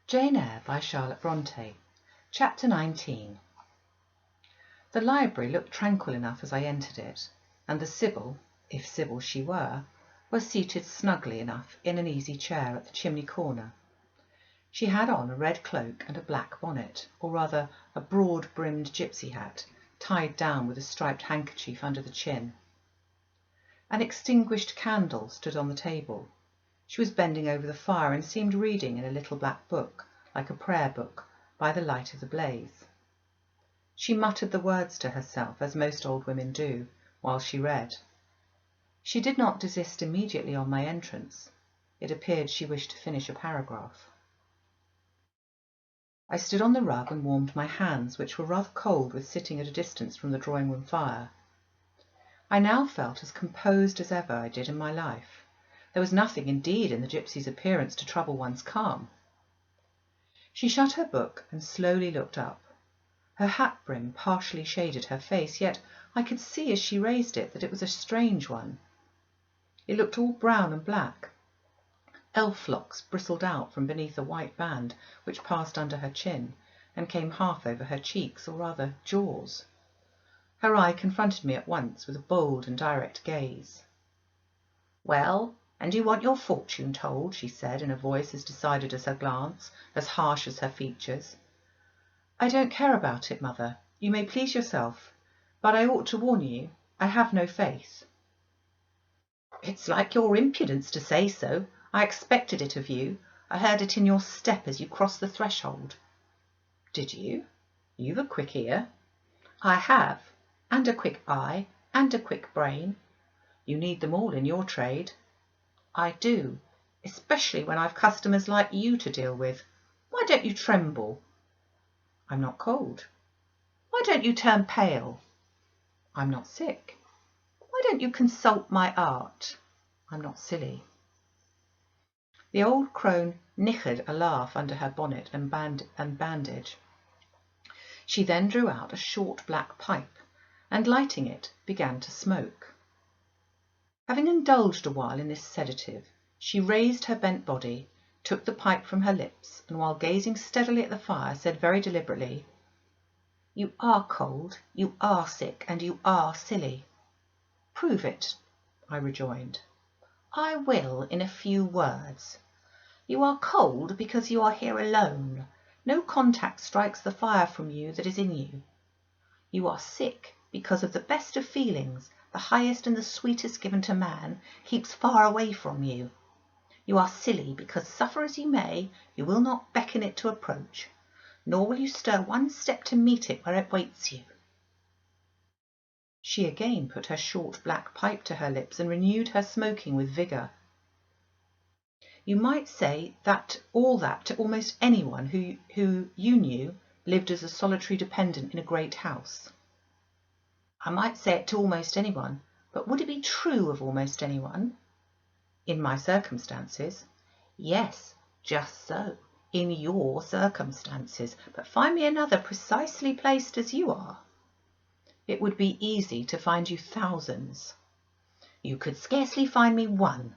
Jane Eyre by Charlotte Bronte. Chapter 19. The library looked tranquil enough as I entered it, and the Sibyl, if Sibyl she were, was seated snugly enough in an easy chair at the chimney corner. She had on a red cloak and a black bonnet, or rather a broad-brimmed gypsy hat, tied down with a striped handkerchief under the chin. An extinguished candle stood on the table. She was bending over the fire and seemed reading in a little black book, like a prayer book, by the light of the blaze. She muttered the words to herself, as most old women do, while she read. She did not desist immediately on my entrance. It appeared she wished to finish a paragraph. I stood on the rug and warmed my hands, which were rather cold with sitting at a distance from the drawing-room fire. I now felt as composed as ever I did in my life. There was nothing, indeed, in the gypsy's appearance to trouble one's calm. She shut her book and slowly looked up. Her hat brim partially shaded her face, yet I could see as she raised it that it was a strange one. It looked all brown and black. Elf locks bristled out from beneath a white band which passed under her chin and came half over her cheeks, or rather jaws. Her eye confronted me at once with a bold and direct gaze. "Well, and you want your fortune told," she said in a voice as decided as her glance, as harsh as her features. "I don't care about it, Mother. You may please yourself. But I ought to warn you, I have no faith." "It's like your impudence to say so. I expected it of you. I heard it in your step as you crossed the threshold." "Did you? You've a quick ear." "I have, and a quick eye, and a quick brain." "You need them all in your trade." "I do, especially when I've customers like you to deal with. Why don't you tremble?" "I'm not cold." "Why don't you turn pale?" "I'm not sick." "Why don't you consult my art?" "I'm not silly." The old crone nickered a laugh under her bonnet and bandage. She then drew out a short black pipe, and lighting it, began to smoke. Having indulged a while in this sedative, she raised her bent body, took the pipe from her lips, and while gazing steadily at the fire, said very deliberately, "You are cold, you are sick, and you are silly." "Prove it," I rejoined. "I will in a few words. You are cold because you are here alone. No contact strikes the fire from you that is in you. You are sick because of the best of feelings, the highest and the sweetest given to man, keeps far away from you. You are silly because, suffer as you may, you will not beckon it to approach, nor will you stir one step to meet it where it waits you." She again put her short black pipe to her lips and renewed her smoking with vigour. "You might say that to almost anyone who you knew lived as a solitary dependent in a great house." "I might say it to almost anyone, but would it be true of almost anyone?" "In my circumstances." "Yes, just so, in your circumstances, but find me another precisely placed as you are." "It would be easy to find you thousands." "You could scarcely find me one.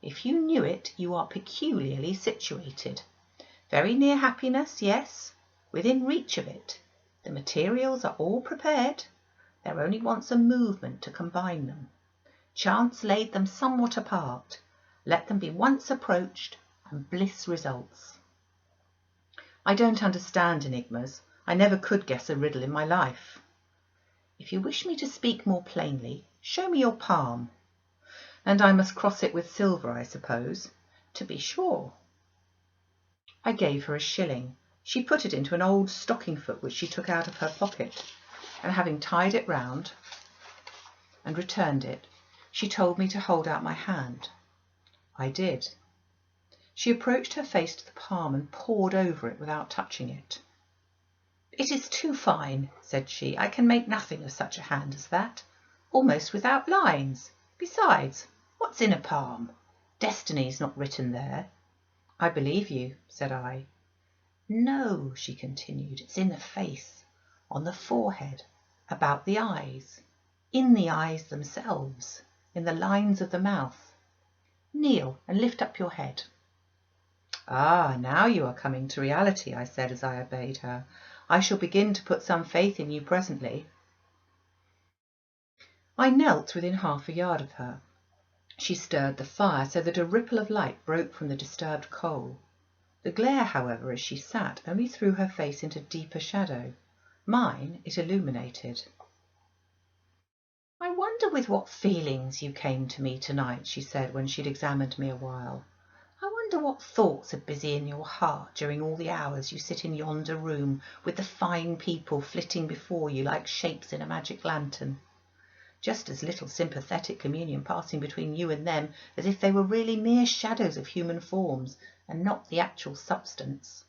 If you knew it, you are peculiarly situated. Very near happiness, yes, within reach of it. The materials are all prepared. There only wants a movement to combine them. Chance laid them somewhat apart. Let them be once approached, and bliss results." "I don't understand enigmas. I never could guess a riddle in my life." "If you wish me to speak more plainly, show me your palm." "And I must cross it with silver, I suppose?" "To be sure." I gave her a shilling. She put it into an old stocking foot which she took out of her pocket, and having tied it round and returned it, she told me to hold out my hand. I did. She approached her face to the palm and pored over it without touching it. "It is too fine," said she. "I can make nothing of such a hand as that, almost without lines. Besides, what's in a palm? Destiny's not written there." "I believe you," said I. "No," she continued, "it's in the face, on the forehead, about the eyes, in the eyes themselves, in the lines of the mouth. Kneel and lift up your head." Ah, now you are coming to reality, I said as I obeyed her. I shall begin to put some faith in you presently. I knelt within half a yard of her. She stirred the fire so that a ripple of light broke from the disturbed coal. The glare, however, as she sat, only threw her face into deeper shadow. Mine it illuminated. "I wonder with what feelings you came to me tonight," she said when she'd examined me a while. "I wonder what thoughts are busy in your heart during all the hours you sit in yonder room with the fine people flitting before you like shapes in a magic lantern. Just as little sympathetic communion passing between you and them as if they were really mere shadows of human forms and not the actual substance.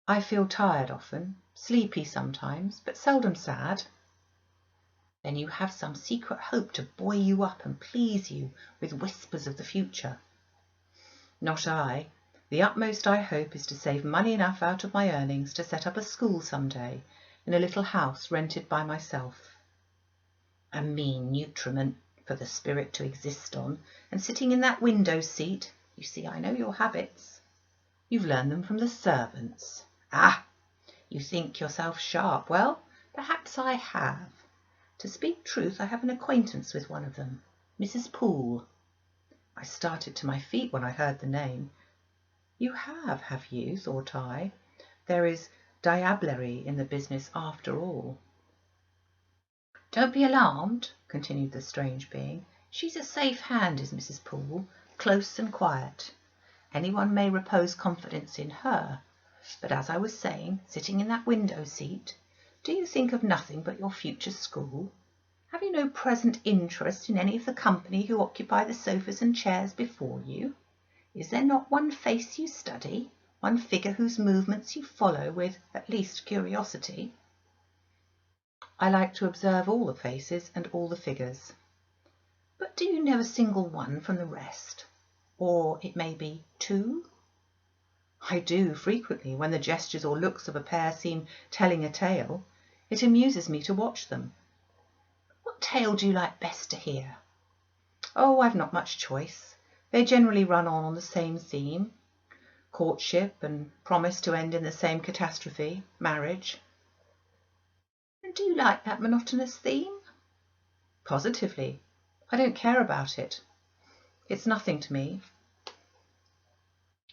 I feel tired often, sleepy sometimes, but seldom sad." "Then you have some secret hope to buoy you up and please you with whispers of the future." "Not I. The utmost I hope is to save money enough out of my earnings to set up a school some day in a little house rented by myself." "A mean nutriment for the spirit to exist on, and sitting in that window seat. You see, I know your habits." "You've learned them from the servants." "Ah, you think yourself sharp. Well, perhaps I have. To speak truth, I have an acquaintance with one of them, Mrs. Poole." I started to my feet when I heard the name. "You have you?" thought I. There is diablerie in the business after all. "Don't be alarmed," continued the strange being. "She's a safe hand, is Mrs. Poole, close and quiet. Anyone may repose confidence in her. But as I was saying, sitting in that window seat, do you think of nothing but your future school? Have you no present interest in any of the company who occupy the sofas and chairs before you? Is there not one face you study, one figure whose movements you follow with, at least, curiosity?" "I like to observe all the faces and all the figures." "But do you never single one from the rest? Or, it may be, two?" "I do, frequently, when the gestures or looks of a pair seem telling a tale. It amuses me to watch them." "What tale do you like best to hear?" "Oh, I've not much choice. They generally run on the same theme. Courtship, and promise to end in the same catastrophe, marriage." "And do you like that monotonous theme?" "Positively. I don't care about it. It's nothing to me."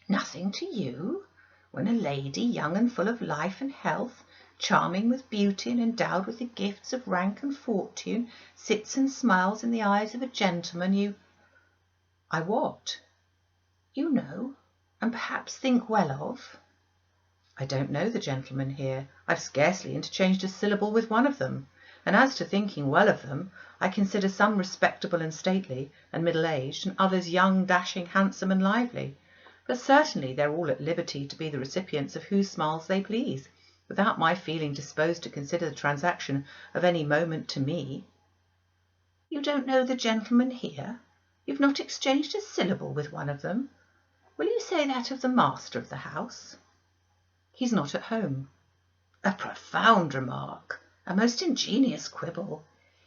"Nothing to you? When a lady, young and full of life and health, charming with beauty and endowed with the gifts of rank and fortune, sits and smiles in the eyes of a gentleman you—" "I what?" "You know, and perhaps think well of." "I don't know the gentlemen here. I've scarcely interchanged a syllable with one of them. And as to thinking well of them, I consider some respectable and stately and middle-aged, and others young, dashing, handsome, and lively. But certainly they're all at liberty to be the recipients of whose smiles they please, without my feeling disposed to consider the transaction of any moment to me." "You don't know the gentlemen here? You've not exchanged a syllable with one of them? Will you say that of the master of the house?" "He's not at home." "A profound remark, a most ingenious quibble.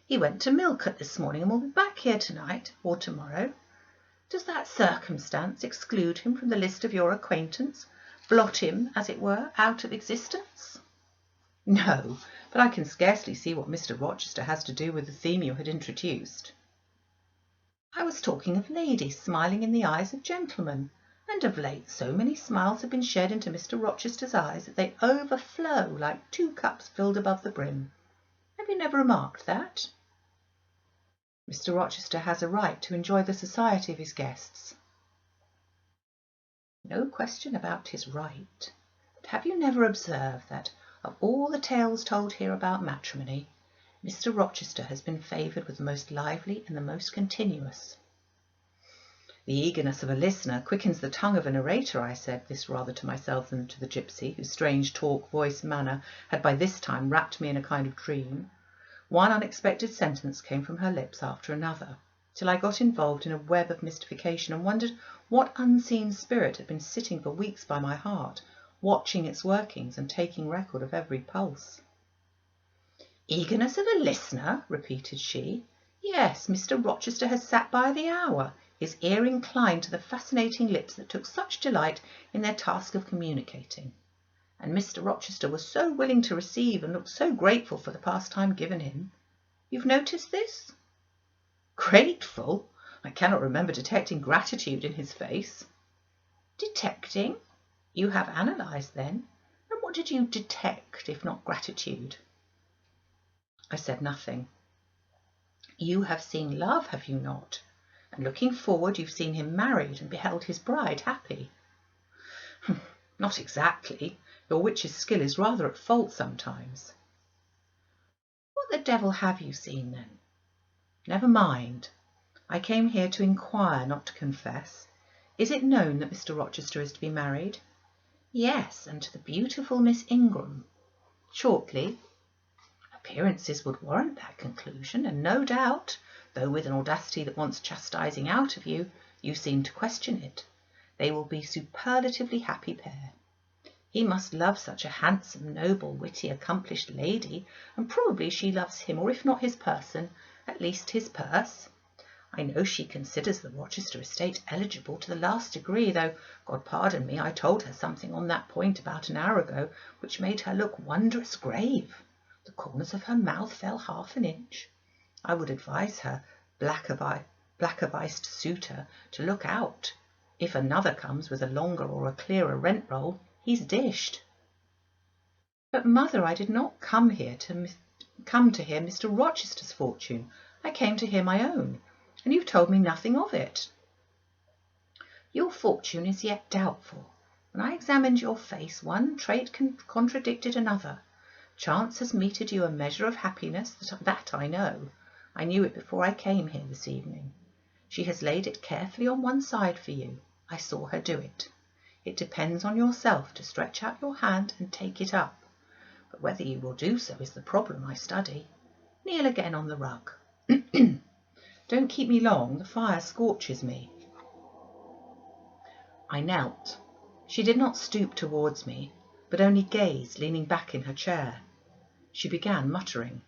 He went to Millcote this morning and will be back here tonight or tomorrow. Does that circumstance exclude him from the list of your acquaintance, blot him, as it were, out of existence?" "No, but I can scarcely see what Mr. Rochester has to do with the theme you had introduced." "I was talking of ladies smiling in the eyes of gentlemen, and of late so many smiles have been shed into Mr. Rochester's eyes that they overflow like 2 cups filled above the brim. Have you never remarked that?" "Mr. Rochester has a right to enjoy the society of his guests." "No question about his right. But have you never observed that, of all the tales told here about matrimony, Mr. Rochester has been favoured with the most lively and the most continuous?" "The eagerness of a listener quickens the tongue of a narrator," I said, this rather to myself than to the gypsy, whose strange talk, voice, manner had by this time wrapped me in a kind of dream. One unexpected sentence came from her lips after another, till I got involved in a web of mystification and wondered what unseen spirit had been sitting for weeks by my heart, watching its workings and taking record of every pulse. "Eagerness of a listener?" repeated she. "Yes, Mr. Rochester has sat by the hour. his ear inclined to the fascinating lips that took such delight in their task of communicating. And Mr. Rochester was so willing to receive and looked so grateful for the pastime given him. You've noticed this? Grateful? I cannot remember detecting gratitude in his face. Detecting? You have analysed then, and what did you detect if not gratitude? I said nothing. You have seen love, have you not? And looking forward, you've seen him married and beheld his bride happy. Not exactly. Your witch's skill is rather at fault sometimes. What the devil have you seen then? Never mind. I came here to inquire, not to confess. Is it known that Mr. Rochester is to be married? Yes, and to the beautiful Miss Ingram. Shortly. Appearances would warrant that conclusion, and no doubt, though with an audacity that wants chastising out of you, you seem to question it. They will be superlatively happy pair. He must love such a handsome, noble, witty, accomplished lady, and probably she loves him, or if not his person, at least his purse. I know she considers the Rochester estate eligible to the last degree, though, God pardon me, I told her something on that point about an hour ago, which made her look wondrous grave. The corners of her mouth fell half an inch. I would advise her black-aviced suitor to look out. If another comes with a longer or a clearer rent roll, he's dished. But, mother, I did not come to hear Mr. Rochester's fortune. I came to hear my own, and you've told me nothing of it. Your fortune is yet doubtful. When I examined your face, one trait contradicted another. Chance has meted you a measure of happiness, that I know. I knew it before I came here this evening. She has laid it carefully on one side for you. I saw her do it. It depends on yourself to stretch out your hand and take it up. But whether you will do so is the problem I study. Kneel again on the rug. Don't keep me long, the fire scorches me. I knelt. She did not stoop towards me, but only gazed, leaning back in her chair. She began muttering.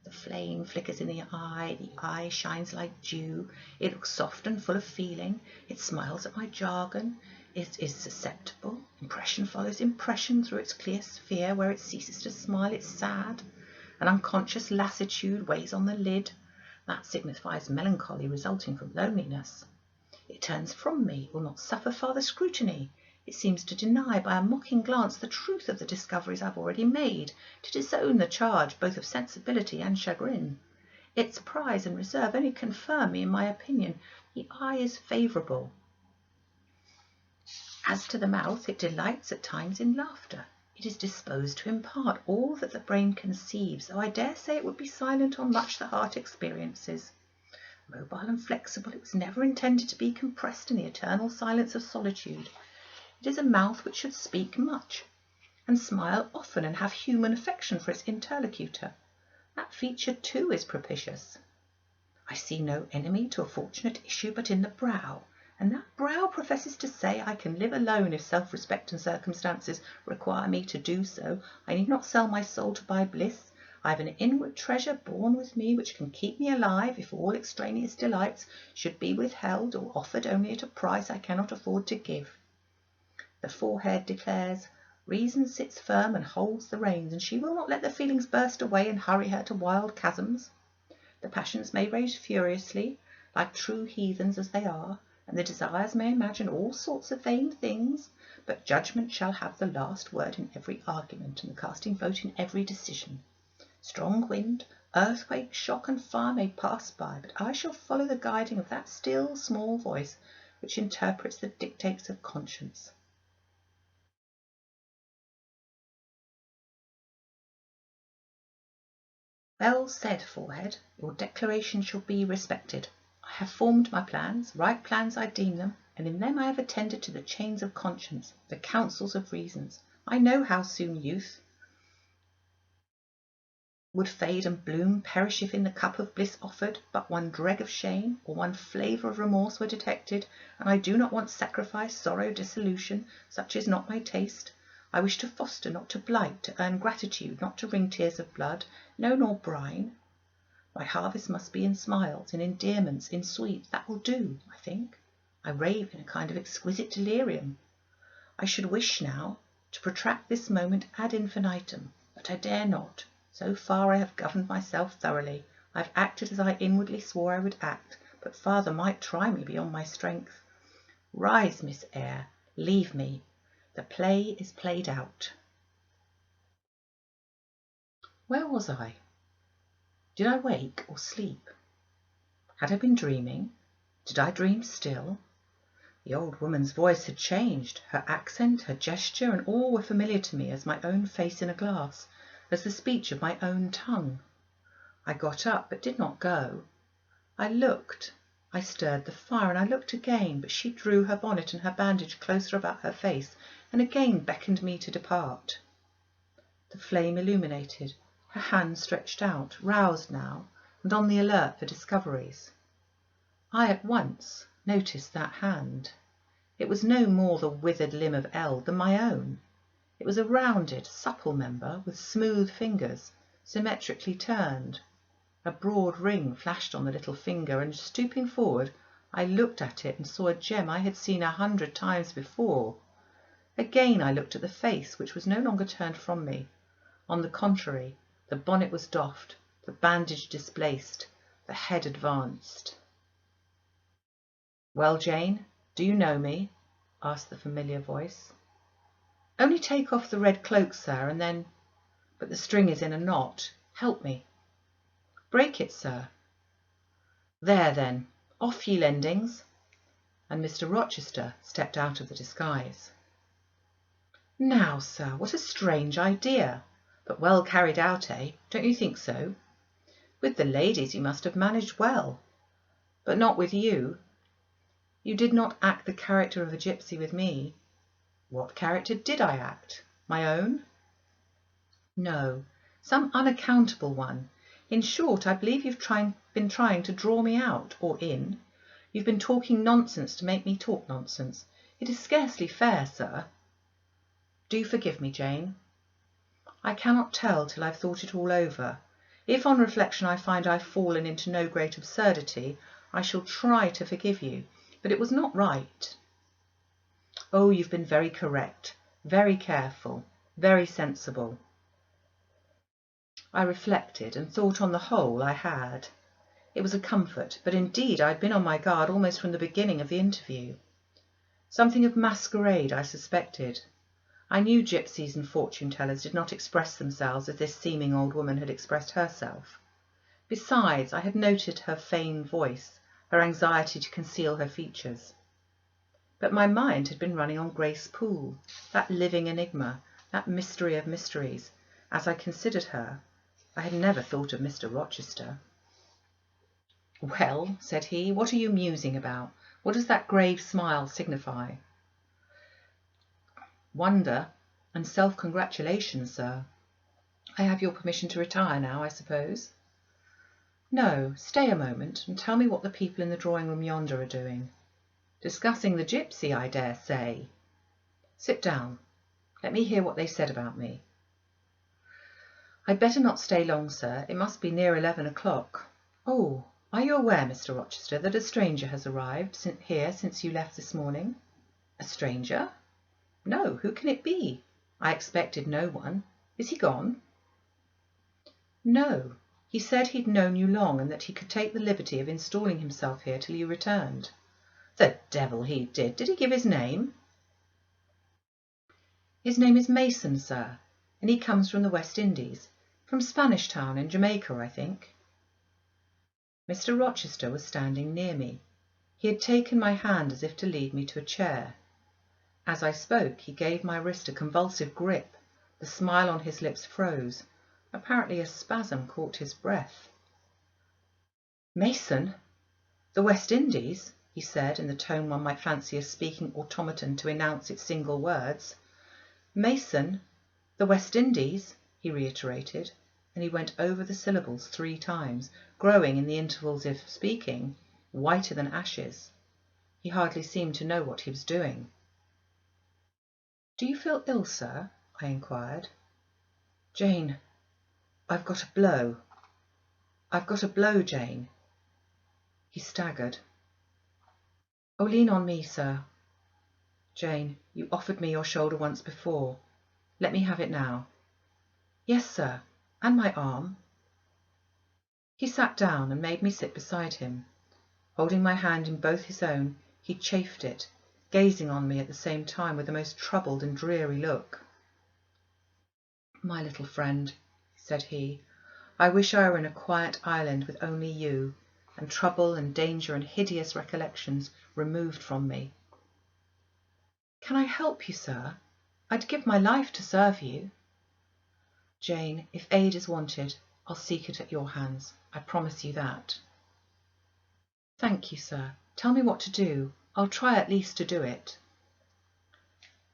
The flame flickers in the eye shines like dew, it looks soft and full of feeling, it smiles at my jargon, it is susceptible, impression follows impression through its clear sphere, where it ceases to smile, it's sad, an unconscious lassitude weighs on the lid, that signifies melancholy resulting from loneliness. It turns from me, will not suffer farther scrutiny. It seems to deny by a mocking glance the truth of the discoveries I've already made, to disown the charge both of sensibility and chagrin. Its surprise and reserve only confirm me in my opinion. The eye is favourable. As to the mouth, it delights at times in laughter. It is disposed to impart all that the brain conceives, though I dare say it would be silent on much the heart experiences. Mobile and flexible, it was never intended to be compressed in the eternal silence of solitude. It is a mouth which should speak much, and smile often, and have human affection for its interlocutor. That feature too is propitious. I see no enemy to a fortunate issue but in the brow, and that brow professes to say, I can live alone if self-respect and circumstances require me to do so. I need not sell my soul to buy bliss. I have an inward treasure born with me which can keep me alive if all extraneous delights should be withheld or offered only at a price I cannot afford to give. The forehead declares, reason sits firm and holds the reins, and she will not let the feelings burst away and hurry her to wild chasms. The passions may rage furiously, like true heathens as they are, and the desires may imagine all sorts of vain things, but judgment shall have the last word in every argument, and the casting vote in every decision. Strong wind, earthquake, shock, and fire may pass by, but I shall follow the guiding of that still, small voice which interprets the dictates of conscience. Well said, forehead. Your declaration shall be respected. I have formed my plans, right plans I deem them, and in them I have attended to the chains of conscience, the counsels of reasons. I know how soon youth would fade and bloom, perish if in the cup of bliss offered but one dreg of shame or one flavour of remorse were detected, and I do not want sacrifice, sorrow, dissolution. Such is not my taste. I wish to foster, not to blight, to earn gratitude, not to wring tears of blood, no, nor brine. My harvest must be in smiles, in endearments, in sweets. That will do, I think. I rave in a kind of exquisite delirium. I should wish now to protract this moment ad infinitum, but I dare not. So far I have governed myself thoroughly. I have acted as I inwardly swore I would act, but father might try me beyond my strength. Rise, Miss Eyre, leave me. The play is played out. Where was I? Did I wake or sleep? Had I been dreaming? Did I dream still? The old woman's voice had changed. Her accent, her gesture, and all were familiar to me as my own face in a glass, as the speech of my own tongue. I got up, but did not go. I looked. I stirred the fire, and I looked again, but she drew her bonnet and her bandage closer about her face, and again beckoned me to depart. The flame illuminated, her hand stretched out, roused now, and on the alert for discoveries. I at once noticed that hand. It was no more the withered limb of eld than my own. It was a rounded, supple member with smooth fingers, symmetrically turned. A broad ring flashed on the little finger, and stooping forward, I looked at it and saw a gem I had seen 100 times before. Again I looked at the face, which was no longer turned from me. On the contrary, the bonnet was doffed, the bandage displaced, the head advanced. "Well, Jane, do you know me?" asked the familiar voice. "Only take off the red cloak, sir, and then... But the string is in a knot. Help me." "Break it, sir." "There, then. Off, ye lendings." And Mr. Rochester stepped out of the disguise. "Now, sir, what a strange idea! But well carried out, eh? Don't you think so? With the ladies you must have managed well, but not with you. You did not act the character of a gypsy with me. What character did I act? My own? No, some unaccountable one. In short, I believe you've been trying to draw me out, or in. You've been talking nonsense to make me talk nonsense. It is scarcely fair, sir. Do you forgive me, Jane? I cannot tell till I've thought it all over. If on reflection I find I've fallen into no great absurdity, I shall try to forgive you. But it was not right. Oh, you've been very correct, very careful, very sensible. I reflected and thought on the whole I had. It was a comfort, but indeed I had been on my guard almost from the beginning of the interview. Something of masquerade I suspected. I knew gypsies and fortune-tellers did not express themselves as this seeming old woman had expressed herself. Besides, I had noted her feigned voice, her anxiety to conceal her features. But my mind had been running on Grace Poole, that living enigma, that mystery of mysteries. As I considered her, I had never thought of Mr. Rochester. "Well," said he, "what are you musing about? What does that grave smile signify?" "Wonder and self-congratulation, sir. I have your permission to retire now, I suppose?" "No, stay a moment and tell me what the people in the drawing-room yonder are doing." "Discussing the gypsy, I dare say." "Sit down. Let me hear what they said about me." "I'd better not stay long, sir. It must be near 11 o'clock. Oh, are you aware, Mr. Rochester, that a stranger has arrived here since you left this morning?" "A stranger? No, who can it be? I expected no one. Is he gone?" "No. He said he'd known you long, and that he could take the liberty of installing himself here till you returned." "The devil he did! Did he give his name?" "His name is Mason, sir, and he comes from the West Indies, from Spanish Town in Jamaica, I think." Mr. Rochester was standing near me. He had taken my hand as if to lead me to a chair. As I spoke, he gave my wrist a convulsive grip. The smile on his lips froze. Apparently a spasm caught his breath. "Mason? The West Indies?" he said, in the tone one might fancy a speaking automaton to enunciate its single words. "Mason? The West Indies?" he reiterated, and he went over the syllables 3 times, growing, in the intervals of speaking, whiter than ashes. He hardly seemed to know what he was doing. "Do you feel ill, sir?" I inquired. "Jane, I've got a blow." I've got a blow, Jane. He staggered. Oh, lean on me, sir. Jane, you offered me your shoulder once before. Let me have it now. Yes, sir, and my arm. He sat down and made me sit beside him. Holding my hand in both his own, he chafed it, gazing on me at the same time with a most troubled and dreary look. My little friend, said he, I wish I were in a quiet island with only you, and trouble and danger and hideous recollections removed from me. Can I help you, sir? I'd give my life to serve you. Jane, if aid is wanted, I'll seek it at your hands. I promise you that. Thank you, sir. Tell me what to do. I'll try at least to do it.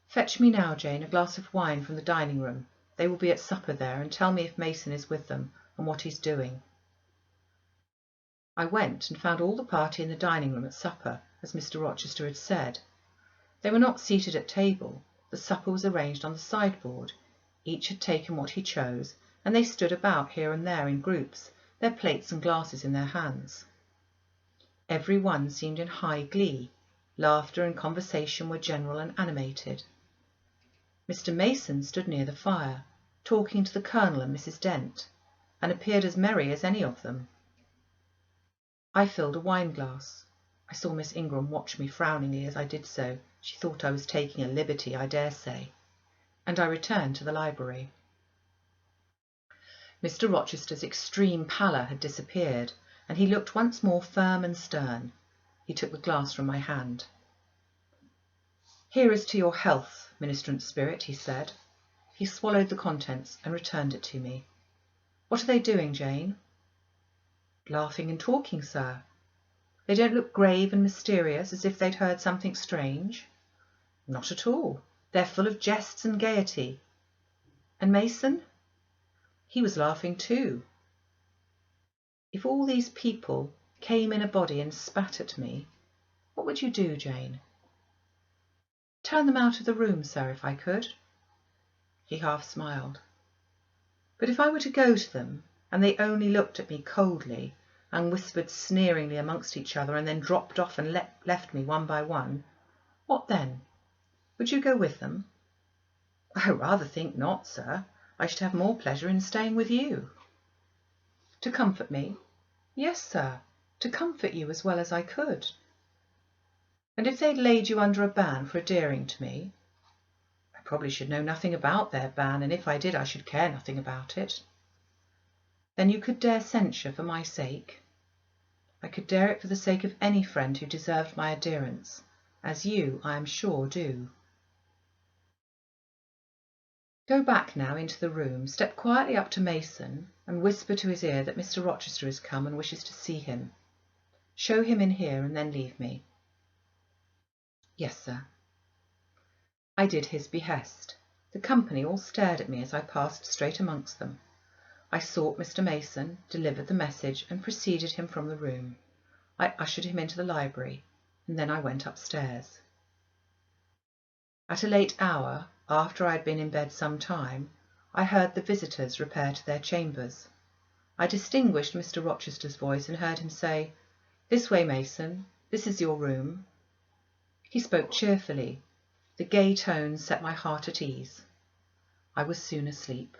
Fetch me now, Jane, a glass of wine from the dining room. They will be at supper there, and tell me if Mason is with them and what he's doing. I went and found all the party in the dining room at supper, as Mr. Rochester had said. They were not seated at table. The supper was arranged on the sideboard. Each had taken what he chose, and they stood about here and there in groups, their plates and glasses in their hands. Every one seemed in high glee. Laughter and conversation were general and animated. Mr. Mason stood near the fire, talking to the Colonel and Mrs. Dent, and appeared as merry as any of them. I filled a wine-glass. I saw Miss Ingram watch me frowningly as I did so. She thought I was taking a liberty, I dare say. And I returned to the library. Mr. Rochester's extreme pallor had disappeared, and he looked once more firm and stern. He took the glass from my hand. Here is to your health, ministrant spirit, he said. He swallowed the contents and returned it to me. What are they doing, Jane? Laughing and talking, sir. They don't look grave and mysterious, as if they'd heard something strange. Not at all. They're full of jests and gaiety. And Mason? He was laughing too. If all these people came in a body and spat at me, what would you do, Jane? Turn them out of the room, sir, if I could. He half smiled. But if I were to go to them, and they only looked at me coldly, and whispered sneeringly amongst each other, and then dropped off and left me one by one, what then? Would you go with them? I rather think not, sir. I should have more pleasure in staying with you. To comfort me? Yes, sir, to comfort you as well as I could. And if they'd laid you under a ban for adhering to me? I probably should know nothing about their ban, and if I did I should care nothing about it. Then you could dare censure for my sake? I could dare it for the sake of any friend who deserved my adherence, as you, I am sure, do. Go back now into the room, step quietly up to Mason, and whisper to his ear that Mr. Rochester is come and wishes to see him. Show him in here, and then leave me. Yes, sir. I did his behest. The company all stared at me as I passed straight amongst them. I sought Mr. Mason, delivered the message, and preceded him from the room. I ushered him into the library, and then I went upstairs. At a late hour, after I had been in bed some time, I heard the visitors repair to their chambers. I distinguished Mr. Rochester's voice and heard him say, "This way, Mason. This is your room." He spoke cheerfully. The gay tones set my heart at ease. I was soon asleep.